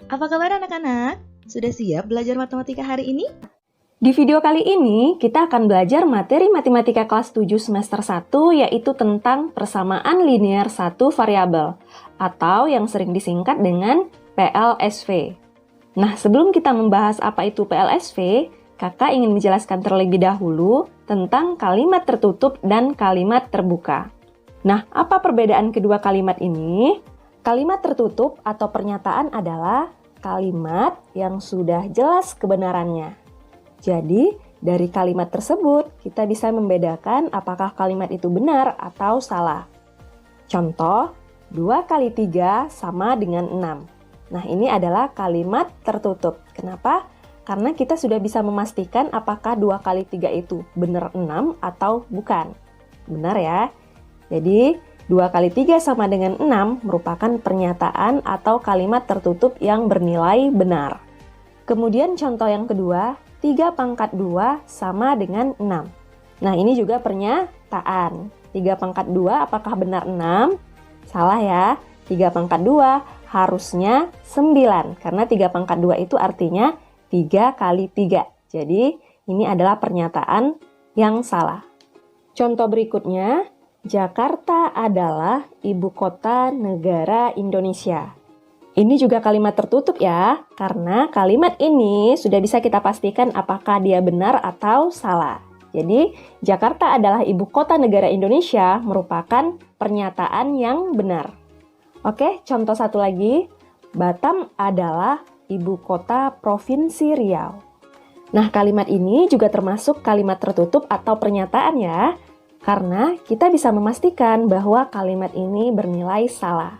Apa kabar anak-anak? Sudah siap belajar matematika hari ini? Di video kali ini, kita akan belajar materi matematika kelas 7 semester 1, yaitu tentang persamaan linear satu variabel, atau yang sering disingkat dengan PLSV. Nah, sebelum kita membahas apa itu PLSV, kakak ingin menjelaskan terlebih dahulu tentang kalimat tertutup dan kalimat terbuka. Nah, apa perbedaan kedua kalimat ini? Kalimat tertutup atau pernyataan adalah kalimat yang sudah jelas kebenarannya. Jadi, dari kalimat tersebut, kita bisa membedakan apakah kalimat itu benar atau salah. Contoh, 2 kali 3 sama dengan 6. Nah, ini adalah kalimat tertutup. Kenapa? Karena kita sudah bisa memastikan apakah 2 kali 3 itu benar 6 atau bukan. Benar ya? Jadi, 2 kali 3 sama dengan 6 merupakan pernyataan atau kalimat tertutup yang bernilai benar. Kemudian contoh yang kedua, 3 pangkat 2 sama dengan 6. Nah, ini juga pernyataan. 3 pangkat 2 apakah benar 6? Salah ya. 3 pangkat 2 harusnya 9. Karena 3 pangkat 2 itu artinya 3 kali 3. Jadi, ini adalah pernyataan yang salah. Contoh berikutnya, Jakarta adalah ibu kota negara Indonesia. Ini juga kalimat tertutup ya, karena kalimat ini sudah bisa kita pastikan apakah dia benar atau salah. Jadi, Jakarta adalah ibu kota negara Indonesia merupakan pernyataan yang benar. Oke, contoh satu lagi. Batam adalah ibu kota Provinsi Riau. Nah, kalimat ini juga termasuk kalimat tertutup atau pernyataan ya, karena kita bisa memastikan bahwa kalimat ini bernilai salah.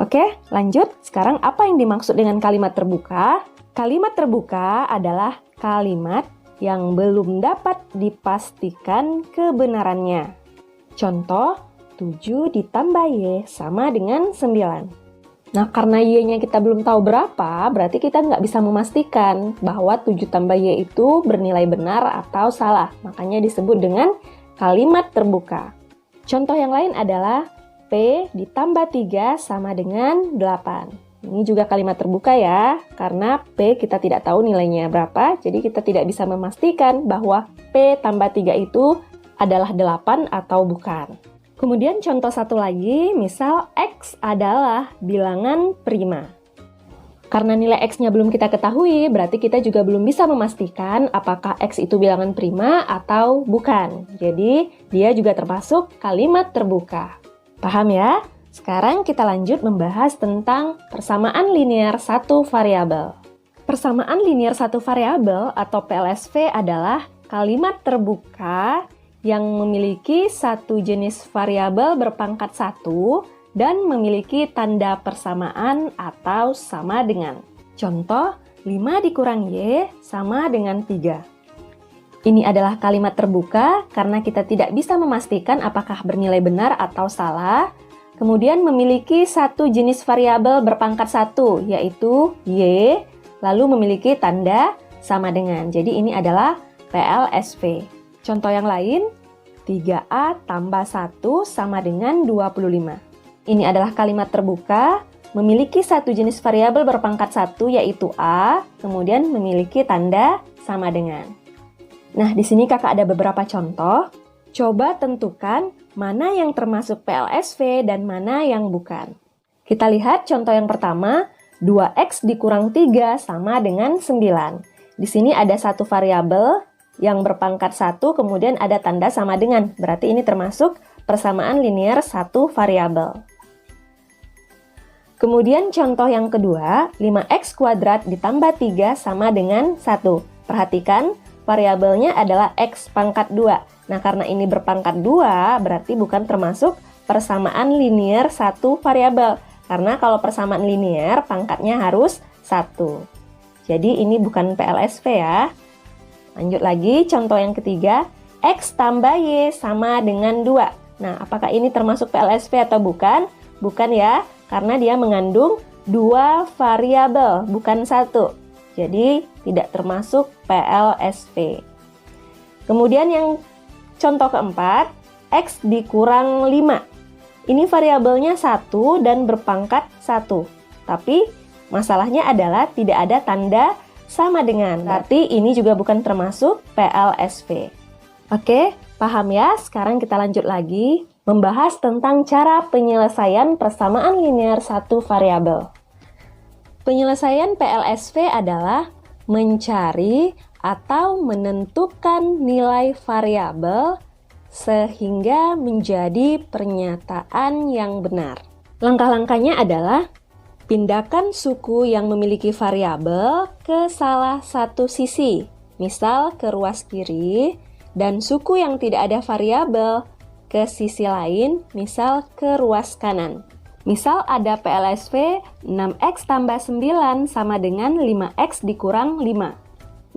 Oke, lanjut. Sekarang apa yang dimaksud dengan kalimat terbuka? Kalimat terbuka adalah kalimat yang belum dapat dipastikan kebenarannya. Contoh, 7 ditambah Y sama dengan 9. Nah, karena Y-nya kita belum tahu berapa, berarti kita nggak bisa memastikan bahwa 7 tambah Y itu bernilai benar atau salah. Makanya disebut dengan kalimat terbuka. Contoh yang lain adalah P ditambah 3 sama dengan 8. Ini juga kalimat terbuka ya, karena P kita tidak tahu nilainya berapa, jadi kita tidak bisa memastikan bahwa P tambah 3 itu adalah 8 atau bukan. Kemudian contoh satu lagi, misal X adalah bilangan prima. Karena nilai X-nya belum kita ketahui, berarti kita juga belum bisa memastikan apakah X itu bilangan prima atau bukan. Jadi, dia juga termasuk kalimat terbuka. Paham ya? Sekarang kita lanjut membahas tentang persamaan linear satu variabel. Persamaan linear satu variabel atau PLSV adalah kalimat terbuka yang memiliki satu jenis variabel berpangkat 1 dan memiliki tanda persamaan atau sama dengan. Contoh, 5 dikurang Y sama dengan 3. Ini adalah kalimat terbuka karena kita tidak bisa memastikan apakah bernilai benar atau salah. Kemudian memiliki satu jenis variabel berpangkat 1, yaitu Y, lalu memiliki tanda sama dengan. Jadi ini adalah PLSV. Contoh yang lain, 3A tambah 1 sama dengan 25. Ini adalah kalimat terbuka, memiliki satu jenis variabel berpangkat 1 yaitu A, kemudian memiliki tanda sama dengan. Nah, di sini kakak ada beberapa contoh. Coba tentukan mana yang termasuk PLSV dan mana yang bukan. Kita lihat contoh yang pertama, 2X dikurang 3 sama dengan 9. Di sini ada satu variabel yang berpangkat 1, kemudian ada tanda sama dengan. Berarti ini termasuk persamaan linear satu variabel. Kemudian contoh yang kedua, 5x kuadrat ditambah 3 sama dengan 1. Perhatikan, variabelnya adalah x pangkat 2. Nah, karena ini berpangkat 2, berarti bukan termasuk persamaan linear satu variabel. Karena kalau persamaan linear, pangkatnya harus 1. Jadi ini bukan PLSV ya. Lanjut lagi, contoh yang ketiga, x tambah y sama dengan 2. Nah, apakah ini termasuk PLSV atau bukan? Bukan ya. Karena dia mengandung 2 variabel, bukan 1. Jadi, tidak termasuk PLSV. Kemudian yang contoh keempat, X dikurang 5. Ini variabelnya 1 dan berpangkat 1. Tapi Masalahnya adalah tidak ada tanda sama dengan. Berarti ini juga bukan termasuk PLSV. Oke, paham ya? Sekarang kita lanjut lagi membahas tentang cara penyelesaian persamaan linear satu variabel. Penyelesaian PLSV adalah mencari atau menentukan nilai variabel sehingga menjadi pernyataan yang benar. Langkah-langkahnya adalah pindahkan suku yang memiliki variabel ke salah satu sisi, misal ke ruas kiri, dan suku yang tidak ada variabel ke sisi lain, misal ke ruas kanan. Misal ada PLSV 6x tambah 9 sama dengan 5x dikurang 5.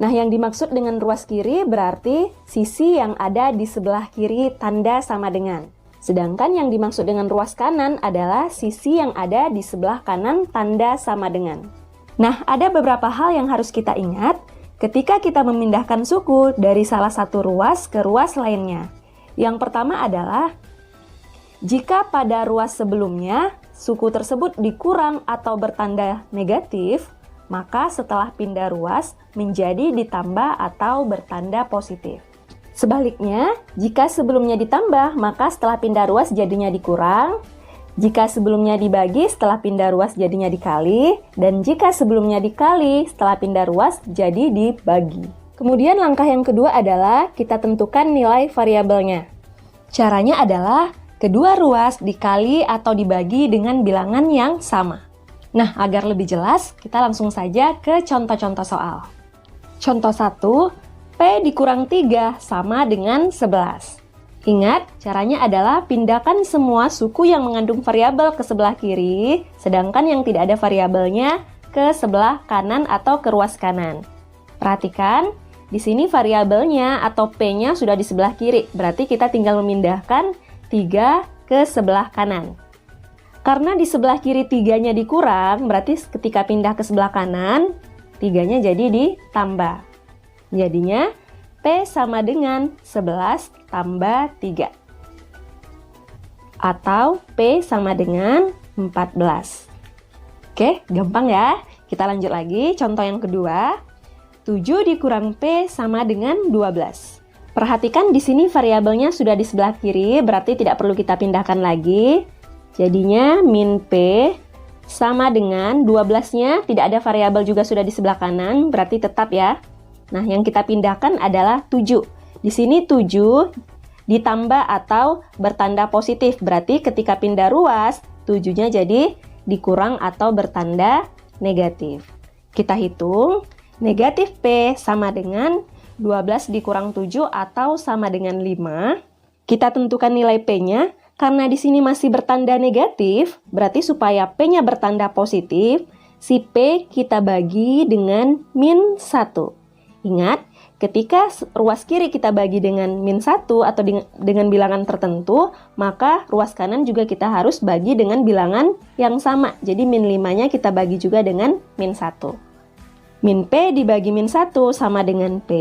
Nah, yang dimaksud dengan ruas kiri berarti sisi yang ada di sebelah kiri tanda sama dengan. Sedangkan yang dimaksud dengan ruas kanan adalah sisi yang ada di sebelah kanan tanda sama dengan. Nah, ada beberapa hal yang harus kita ingat ketika kita memindahkan suku dari salah satu ruas ke ruas lainnya. Yang pertama adalah, jika pada ruas sebelumnya suku tersebut dikurang atau bertanda negatif, maka setelah pindah ruas menjadi ditambah atau bertanda positif. Sebaliknya, jika sebelumnya ditambah, maka setelah pindah ruas jadinya dikurang. Jika sebelumnya dibagi, setelah pindah ruas jadinya dikali. Dan jika sebelumnya dikali, setelah pindah ruas jadi dibagi. Kemudian langkah yang kedua adalah kita tentukan nilai variabelnya. Caranya adalah kedua ruas dikali atau dibagi dengan bilangan yang sama. Nah, agar lebih jelas, kita langsung saja ke contoh-contoh soal. Contoh 1, P dikurang 3 sama dengan 11. Ingat, caranya adalah pindahkan semua suku yang mengandung variabel ke sebelah kiri, sedangkan yang tidak ada variabelnya ke sebelah kanan atau ke ruas kanan. Perhatikan, di sini variabelnya atau P-nya sudah di sebelah kiri, berarti kita tinggal memindahkan 3 ke sebelah kanan. Karena di sebelah kiri 3-nya dikurang, berarti ketika pindah ke sebelah kanan, 3-nya jadi ditambah. Jadinya, P sama dengan 11 tambah 3. Atau P sama dengan 14. Oke, gampang ya. Kita lanjut lagi, contoh yang kedua. 7 dikurang P sama dengan 12. Perhatikan di sini variabelnya sudah di sebelah kiri, berarti tidak perlu kita pindahkan lagi. Jadinya min P sama dengan 12-nya, tidak ada variabel juga sudah di sebelah kanan, berarti tetap ya. Nah, yang kita pindahkan adalah 7. Di sini 7 ditambah atau bertanda positif, berarti ketika pindah ruas, 7-nya jadi dikurang atau bertanda negatif. Kita hitung. Negatif P sama dengan 12 dikurang 7 atau sama dengan 5. Kita tentukan nilai P-nya. Karena di sini masih bertanda negatif, berarti supaya P-nya bertanda positif, si P kita bagi dengan min 1. Ingat, ketika ruas kiri kita bagi dengan min 1 atau dengan bilangan tertentu, maka ruas kanan juga kita harus bagi dengan bilangan yang sama. Jadi min 5-nya kita bagi juga dengan min 1. Min P dibagi min 1 sama dengan P.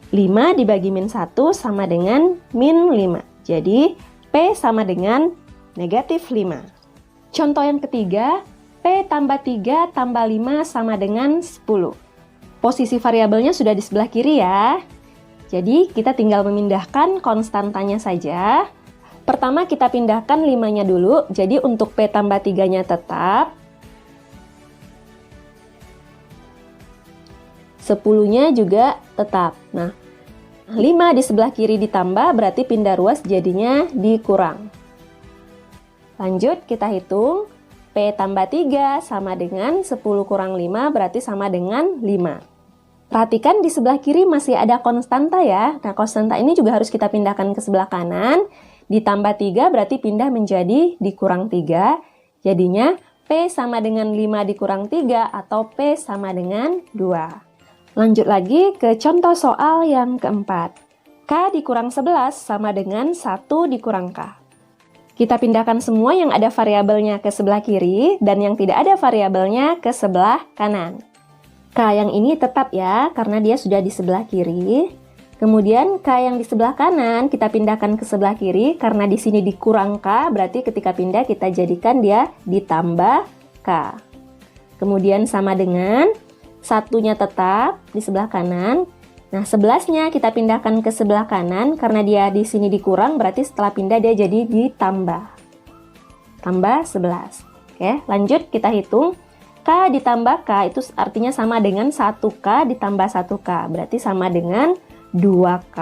5 dibagi min 1 sama dengan min 5. Jadi, P sama dengan negatif 5. Contoh yang ketiga, P tambah 3 tambah 5 sama dengan 10. Posisi variabelnya sudah di sebelah kiri ya. Jadi, kita tinggal memindahkan konstantanya saja. Pertama, kita pindahkan 5-nya dulu. Jadi, untuk P tambah 3-nya tetap. 10-nya juga tetap. Nah, 5 di sebelah kiri ditambah berarti pindah ruas jadinya dikurang. Lanjut kita hitung. P tambah 3 sama dengan 10 kurang 5 berarti sama dengan 5. Perhatikan di sebelah kiri masih ada konstanta ya. Nah, konstanta ini juga harus kita pindahkan ke sebelah kanan. Ditambah 3 berarti pindah menjadi dikurang 3. Jadinya P sama dengan 5 dikurang 3 atau P sama dengan 2. Lanjut lagi ke contoh soal yang keempat. K dikurang 11 sama dengan 1 dikurang K. Kita pindahkan semua yang ada variabelnya ke sebelah kiri dan yang tidak ada variabelnya ke sebelah kanan. K yang ini tetap ya, karena dia sudah di sebelah kiri. Kemudian K yang di sebelah kanan kita pindahkan ke sebelah kiri, karena di sini dikurang K, berarti ketika pindah kita jadikan dia ditambah K. kemudian sama dengan satunya tetap di sebelah kanan. Nah, 11-nya kita pindahkan ke sebelah kanan karena dia di sini dikurang, berarti setelah pindah dia jadi ditambah. Tambah 11. Oke, lanjut kita hitung. K ditambah K itu artinya sama dengan 1K ditambah 1K. Berarti sama dengan 2K.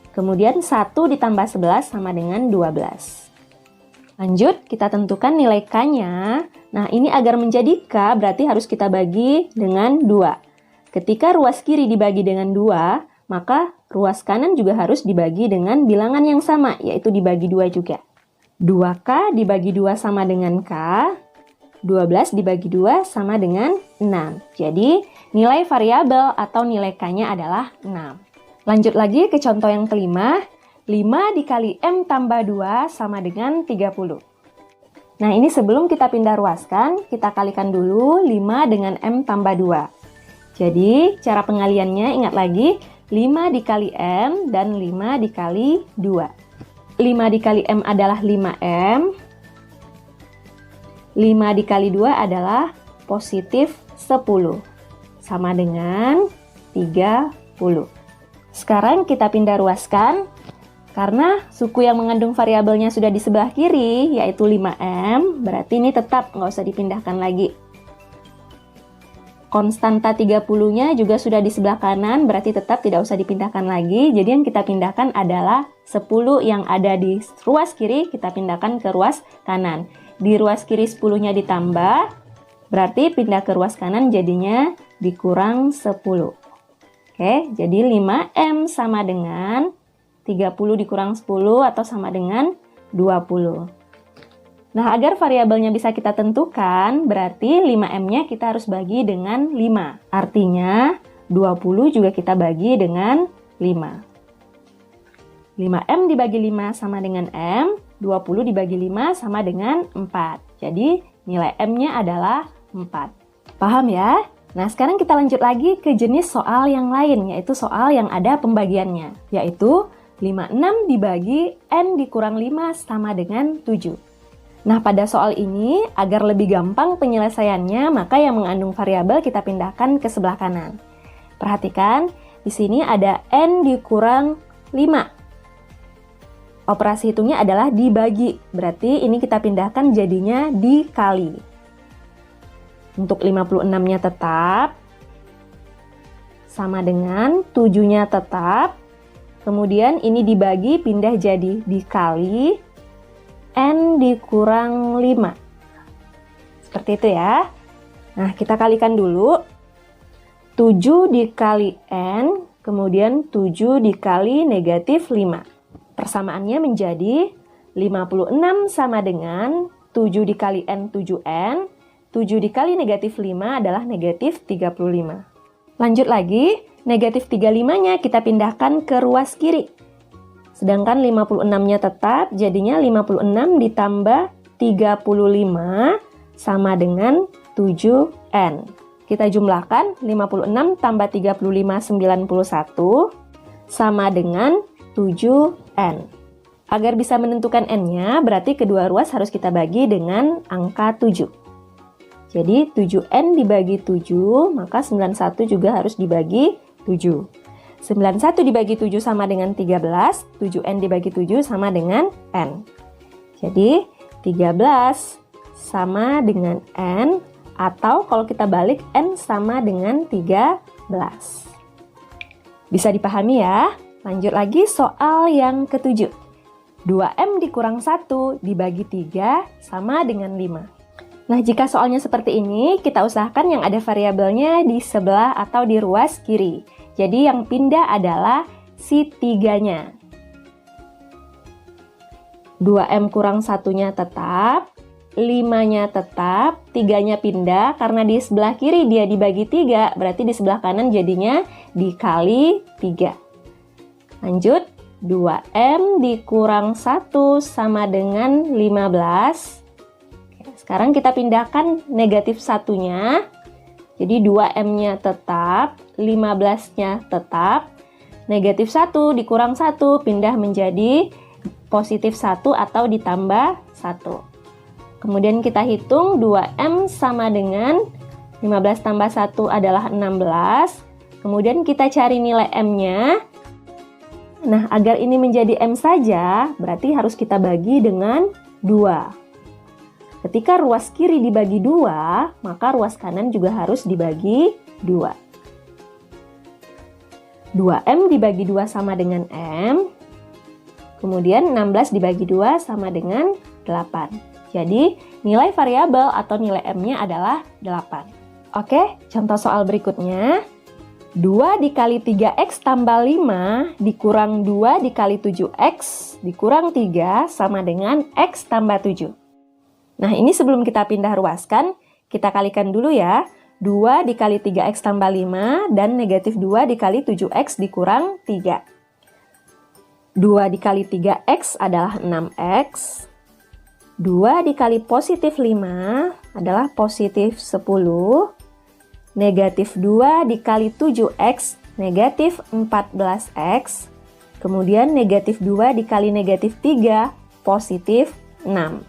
Kemudian 1 ditambah 11 sama dengan 12. Lanjut, kita tentukan nilai K-nya. Nah, ini agar menjadi K berarti harus kita bagi dengan 2. Ketika ruas kiri dibagi dengan 2, maka ruas kanan juga harus dibagi dengan bilangan yang sama, yaitu dibagi 2 juga. 2K dibagi 2 sama dengan K, 12 dibagi 2 sama dengan 6. Jadi, nilai variabel atau nilai K-nya adalah 6. Lanjut lagi ke contoh yang kelima. 5 dikali M tambah 2 sama dengan 30. Nah, ini sebelum kita pindah ruaskan, kita kalikan dulu 5 dengan M tambah 2. Jadi, cara pengaliannya ingat lagi, 5 dikali M dan 5 dikali 2. 5 dikali M adalah 5M. 5 dikali 2 adalah positif 10. Sama dengan 30. Sekarang kita pindah ruaskan. Karena suku yang mengandung variabelnya sudah di sebelah kiri, yaitu 5M, berarti ini tetap nggak usah dipindahkan lagi. Konstanta 30-nya juga sudah di sebelah kanan, berarti tetap tidak usah dipindahkan lagi. Jadi yang kita pindahkan adalah 10 yang ada di ruas kiri, kita pindahkan ke ruas kanan. Di ruas kiri 10-nya ditambah, berarti pindah ke ruas kanan jadinya dikurang 10. Oke, jadi 5M sama dengan 30 dikurang 10 atau sama dengan 20. Nah, agar variabelnya bisa kita tentukan, berarti 5M-nya kita harus bagi dengan 5. Artinya, 20 juga kita bagi dengan 5. 5M dibagi 5 sama dengan M, 20 dibagi 5 sama dengan 4. Jadi, nilai M-nya adalah 4. Paham ya? Nah, sekarang kita lanjut lagi ke jenis soal yang lain, yaitu soal yang ada pembagiannya, yaitu 56 dibagi N dikurang 5 sama dengan 7. Nah, pada soal ini, agar lebih gampang penyelesaiannya, maka yang mengandung variabel kita pindahkan ke sebelah kanan. Perhatikan, di sini ada N dikurang 5. Operasi hitungnya adalah dibagi, berarti ini kita pindahkan jadinya dikali. Untuk 56-nya tetap, sama dengan 7-nya tetap, kemudian ini dibagi, pindah jadi dikali N dikurang 5. Seperti itu ya. Nah, kita kalikan dulu. 7 dikali N, kemudian 7 dikali negatif 5. Persamaannya menjadi 56 sama dengan 7 dikali N 7N. 7 dikali negatif 5 adalah negatif 35. Lanjut lagi. Negatif 35-nya kita pindahkan ke ruas kiri. Sedangkan 56-nya tetap, jadinya 56 ditambah 35 sama dengan 7N. Kita jumlahkan 56 tambah 35, 91 sama dengan 7N. Agar bisa menentukan N-nya, berarti kedua ruas harus kita bagi dengan angka 7. Jadi 7N dibagi 7, maka 91 juga harus dibagi 7. 91 dibagi 7 sama dengan 13, 7N dibagi 7 sama dengan N. Jadi 13 sama dengan N, atau kalau kita balik N sama dengan 13. Bisa dipahami ya? Lanjut lagi soal yang ketujuh. 2M dikurang 1 dibagi 3 sama dengan 5. Nah, jika soalnya seperti ini, kita usahakan yang ada variabelnya di sebelah atau di ruas kiri. Jadi yang pindah adalah si 3-nya. 2M kurang 1-nya tetap, 5-nya tetap, 3-nya pindah, karena di sebelah kiri dia dibagi 3, berarti di sebelah kanan jadinya dikali 3. Lanjut, 2M dikurang 1 sama dengan 15. Sekarang kita pindahkan negatif 1-nya. Jadi 2M-nya tetap, 15-nya tetap. Negatif 1 dikurang 1 pindah menjadi positif 1 atau ditambah 1. Kemudian kita hitung 2M sama dengan 15 tambah 1 adalah 16. Kemudian kita cari nilai M-nya. Nah, agar ini menjadi M saja, berarti harus kita bagi dengan 2. Ketika ruas kiri dibagi 2, maka ruas kanan juga harus dibagi 2. 2M dibagi 2 sama dengan M. Kemudian 16 dibagi 2 sama dengan 8. Jadi, nilai variabel atau nilai M-nya adalah 8. Oke, contoh soal berikutnya. 2 dikali 3X tambah 5 dikurang 2 dikali 7X dikurang 3 sama dengan X tambah 7. Nah, ini sebelum kita pindah ruaskan, kita kalikan dulu ya. 2 dikali 3X tambah 5 dan negatif 2 dikali 7X dikurang 3. 2 dikali 3X adalah 6X. 2 dikali positif 5 adalah positif 10. Negatif 2 dikali 7X, negatif 14X. Kemudian negatif 2 dikali negatif 3, positif 6.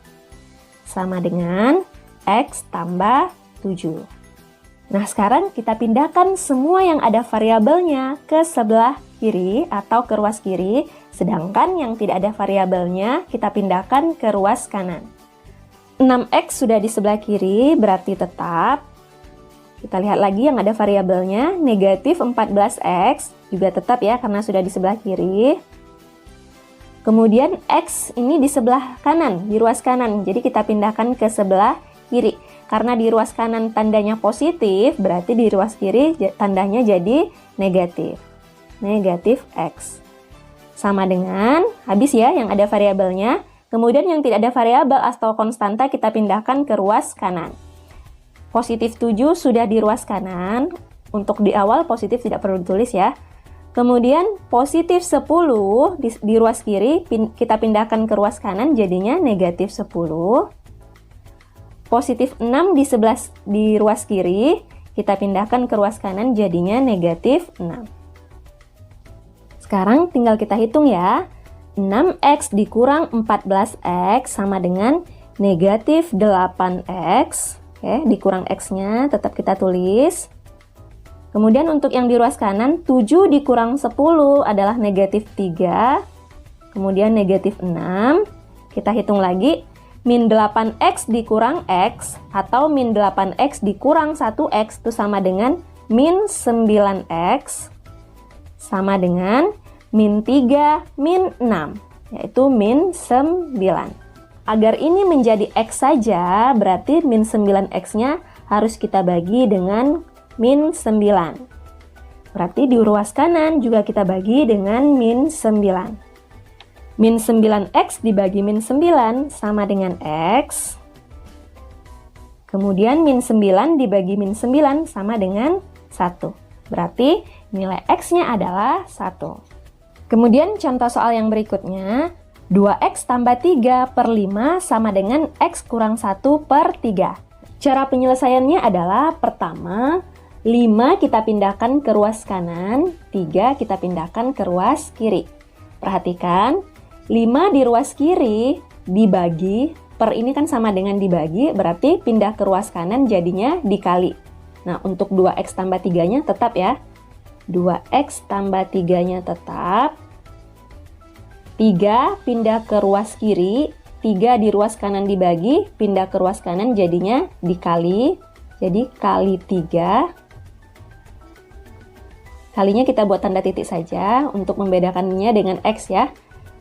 Sama dengan X tambah 7. Nah, sekarang kita pindahkan semua yang ada variabelnya ke sebelah kiri atau ke ruas kiri. Sedangkan yang tidak ada variabelnya, kita pindahkan ke ruas kanan. 6X sudah di sebelah kiri, berarti tetap. Kita lihat lagi yang ada variabelnya, negatif 14X, juga tetap ya karena sudah di sebelah kiri. Kemudian X ini di sebelah kanan, di ruas kanan, jadi kita pindahkan ke sebelah kiri. Karena di ruas kanan tandanya positif, berarti di ruas kiri tandanya jadi negatif. Negatif X. Sama dengan, habis ya yang ada variabelnya. Kemudian yang tidak ada variabel atau konstanta kita pindahkan ke ruas kanan. Positif 7 sudah di ruas kanan. Untuk di awal positif tidak perlu ditulis ya. Kemudian positif 10 di ruas kiri kita pindahkan ke ruas kanan jadinya negatif 10. Positif 6 di ruas kiri kita pindahkan ke ruas kanan jadinya negatif 6. Sekarang tinggal kita hitung ya. 6X dikurang 14X sama dengan negatif 8X. Oke, dikurang X-nya tetap kita tulis. Kemudian untuk yang di ruas kanan, 7 dikurang 10 adalah negatif 3. Kemudian negatif 6. Kita hitung lagi, min 8X dikurang X atau min 8X dikurang 1X itu sama dengan min 9X. Sama dengan min 3 min 6, yaitu min 9. Agar ini menjadi X saja, berarti min 9X-nya harus kita bagi dengan min 9. Berarti di ruas kanan juga kita bagi dengan min 9. Min 9X dibagi min 9 sama dengan X. Kemudian min 9 dibagi min 9 sama dengan 1. Berarti nilai X-nya adalah 1. Kemudian contoh soal yang berikutnya. 2X tambah 3 per 5 sama dengan X kurang 1 per 3. Cara penyelesaiannya adalah pertama, 5 kita pindahkan ke ruas kanan, 3 kita pindahkan ke ruas kiri. Perhatikan, 5 di ruas kiri dibagi, per ini kan sama dengan dibagi, berarti pindah ke ruas kanan jadinya dikali. Nah, untuk 2X tambah 3-nya tetap ya. 2X tambah 3-nya tetap. 3 pindah ke ruas kiri, 3 di ruas kanan dibagi, pindah ke ruas kanan jadinya dikali, jadi kali 3. Kalinya kita buat tanda titik saja untuk membedakannya dengan X ya.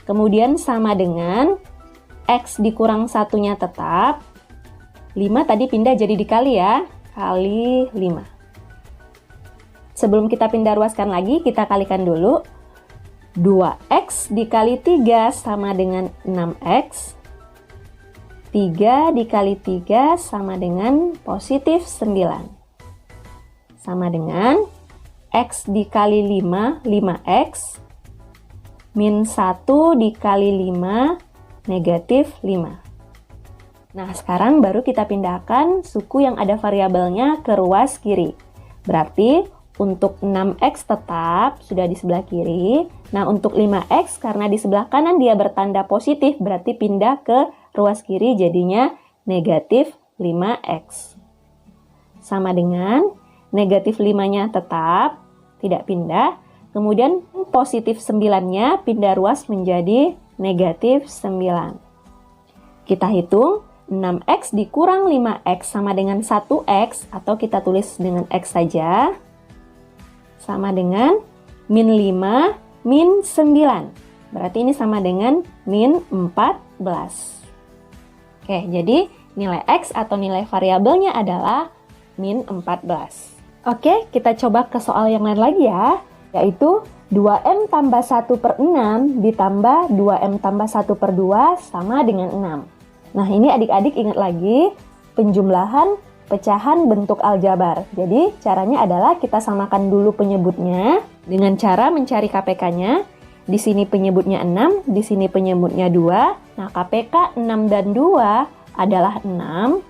Kemudian sama dengan X dikurang 1-nya tetap, 5 tadi pindah jadi dikali ya, kali 5. Sebelum kita pindah ruaskan lagi, kita kalikan dulu. 2X dikali 3 sama dengan 6X. 3 dikali 3 sama dengan positif 9. Sama dengan X dikali 5, 5X. Min 1 dikali 5, negatif 5. Nah, sekarang baru kita pindahkan suku yang ada variabelnya ke ruas kiri. Berarti untuk 6X tetap sudah di sebelah kiri. Nah, untuk 5X karena di sebelah kanan dia bertanda positif, berarti pindah ke ruas kiri jadinya negatif 5x. Sama dengan negatif 5-nya tetap, tidak pindah. Kemudian positif 9-nya pindah ruas menjadi negatif 9. Kita hitung 6x dikurang 5x sama dengan 1x, atau kita tulis dengan x saja, sama dengan min 5 min 9. Berarti ini sama dengan min 14. Oke, jadi nilai x atau nilai variabelnya adalah min 14. Oke, kita coba ke soal yang lain lagi ya, yaitu 2m tambah 1 per 6 ditambah 2m tambah 1 per 2 sama dengan 6. Nah, ini adik-adik ingat lagi penjumlahan pecahan bentuk aljabar. Jadi, caranya adalah kita samakan dulu penyebutnya dengan cara mencari KPK-nya. Di sini penyebutnya 6, di sini penyebutnya 2. Nah, KPK 6 dan 2 adalah 6.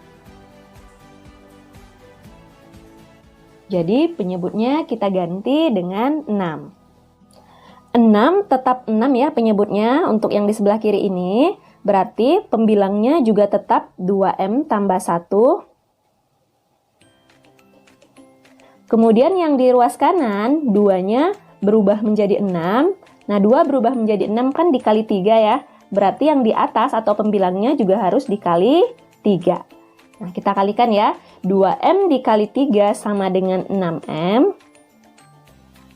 Jadi, penyebutnya kita ganti dengan 6. 6 tetap 6 ya penyebutnya untuk yang di sebelah kiri ini. Berarti pembilangnya juga tetap 2m tambah 1. Kemudian yang di ruas kanan, 2-nya berubah menjadi 6. Nah, 2 berubah menjadi 6 kan dikali 3 ya. Berarti yang di atas atau pembilangnya juga harus dikali 3. Nah, kita kalikan ya. 2m dikali 3 sama dengan 6m.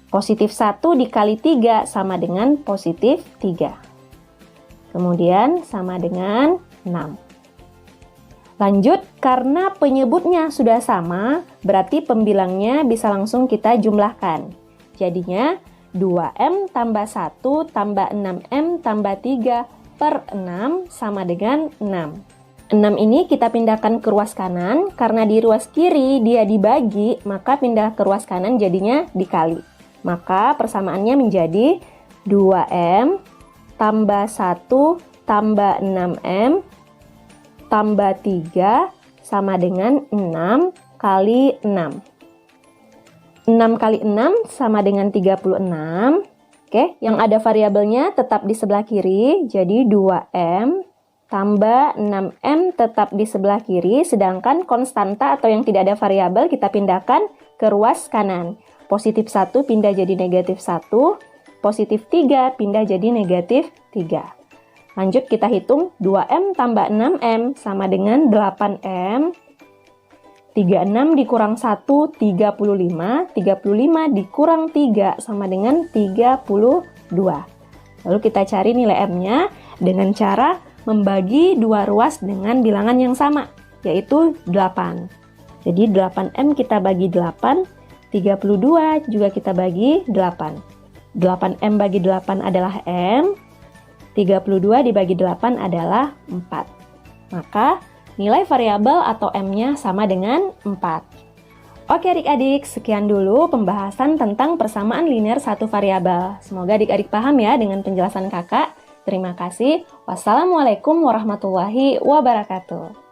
Positif 1 dikali 3 sama dengan positif 3. Kemudian sama dengan 6. Lanjut, karena penyebutnya sudah sama, berarti pembilangnya bisa langsung kita jumlahkan. Jadinya 2m tambah 1 tambah 6m tambah 3 per 6 sama dengan 6. 6 ini kita pindahkan ke ruas kanan, karena di ruas kiri dia dibagi, maka pindah ke ruas kanan jadinya dikali. Maka persamaannya menjadi 2m tambah 1 tambah 6m tambah 3 sama dengan 6 kali 6. 6 kali 6 sama dengan 36. Oke, yang ada variabelnya tetap di sebelah kiri, jadi 2m tambah 6m tetap di sebelah kiri, sedangkan konstanta atau yang tidak ada variabel kita pindahkan ke ruas kanan. Positif 1 pindah jadi negatif 1. Positif 3 pindah jadi negatif 3. Lanjut kita hitung 2m tambah 6m sama dengan 8m. 36 dikurang 1, 35. 35 dikurang 3 sama dengan 32. Lalu kita cari nilai m-nya dengan cara membagi dua ruas dengan bilangan yang sama, yaitu 8. Jadi 8m kita bagi 8, 32 juga kita bagi 8. 8m bagi 8 adalah m, 32 dibagi 8 adalah 4. Maka nilai variabel atau m-nya sama dengan 4. Oke adik-adik, sekian dulu pembahasan tentang persamaan linear satu variabel. Semoga adik-adik paham ya dengan penjelasan kakak. Terima kasih. Wassalamualaikum warahmatullahi wabarakatuh.